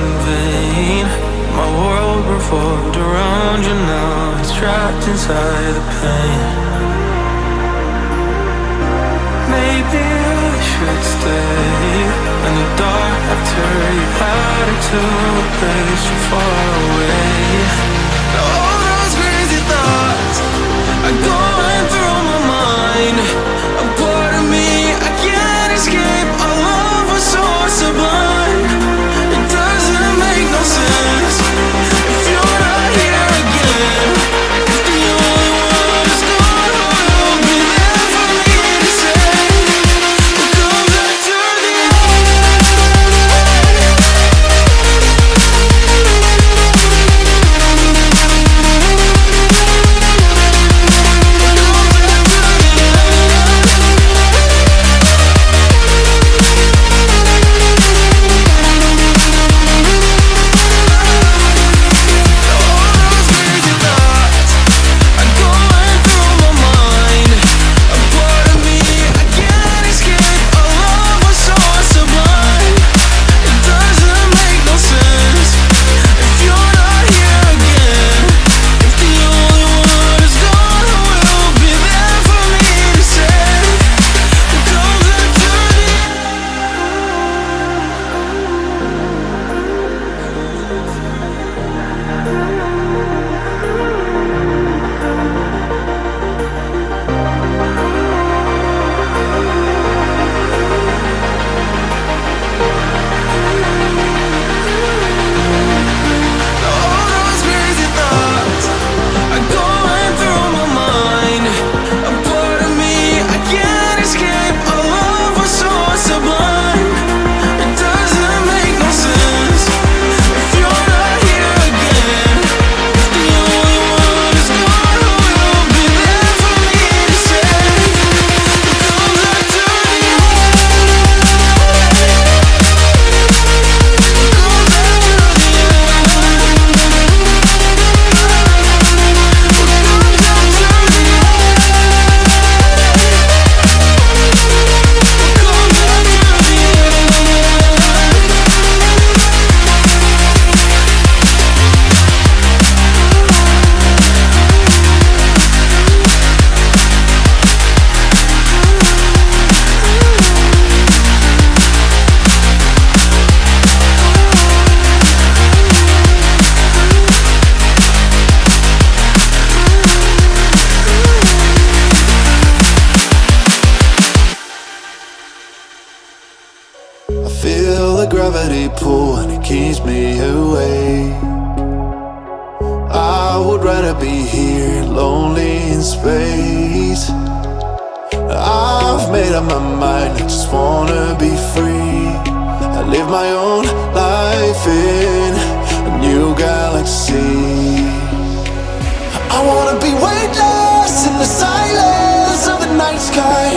in vain. My world revolved around you, now it's trapped inside the pain. Maybe I should stay in the dark after you had it to a place so far away. Now all those crazy thoughts are going through my mind. A part of me I can't escape. Our love was so sublime. It doesn't make no sense if you're not here again. If the only one is gone, who will be there for me to say? We'll come back to the gravity pull and it keeps me awake. I would rather be here, lonely in space. I've made up my mind, I just wanna be free. I live my own life in a new galaxy. I wanna be weightless in the silence of the night sky.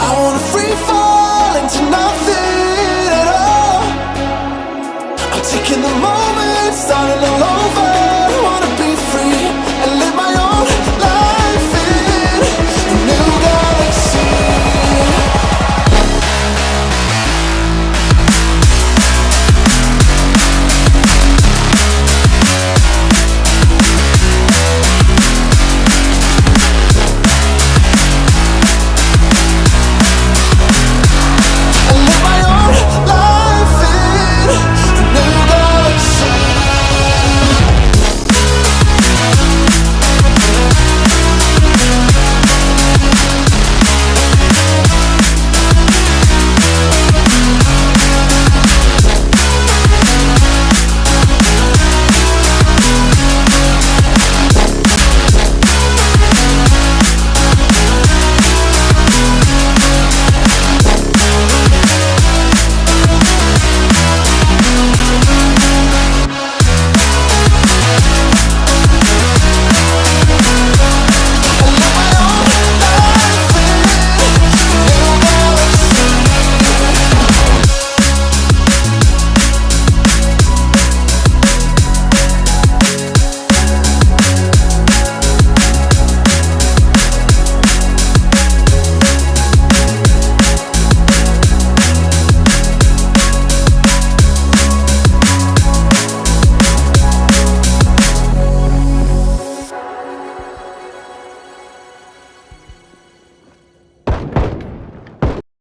I wanna free fall into nothing.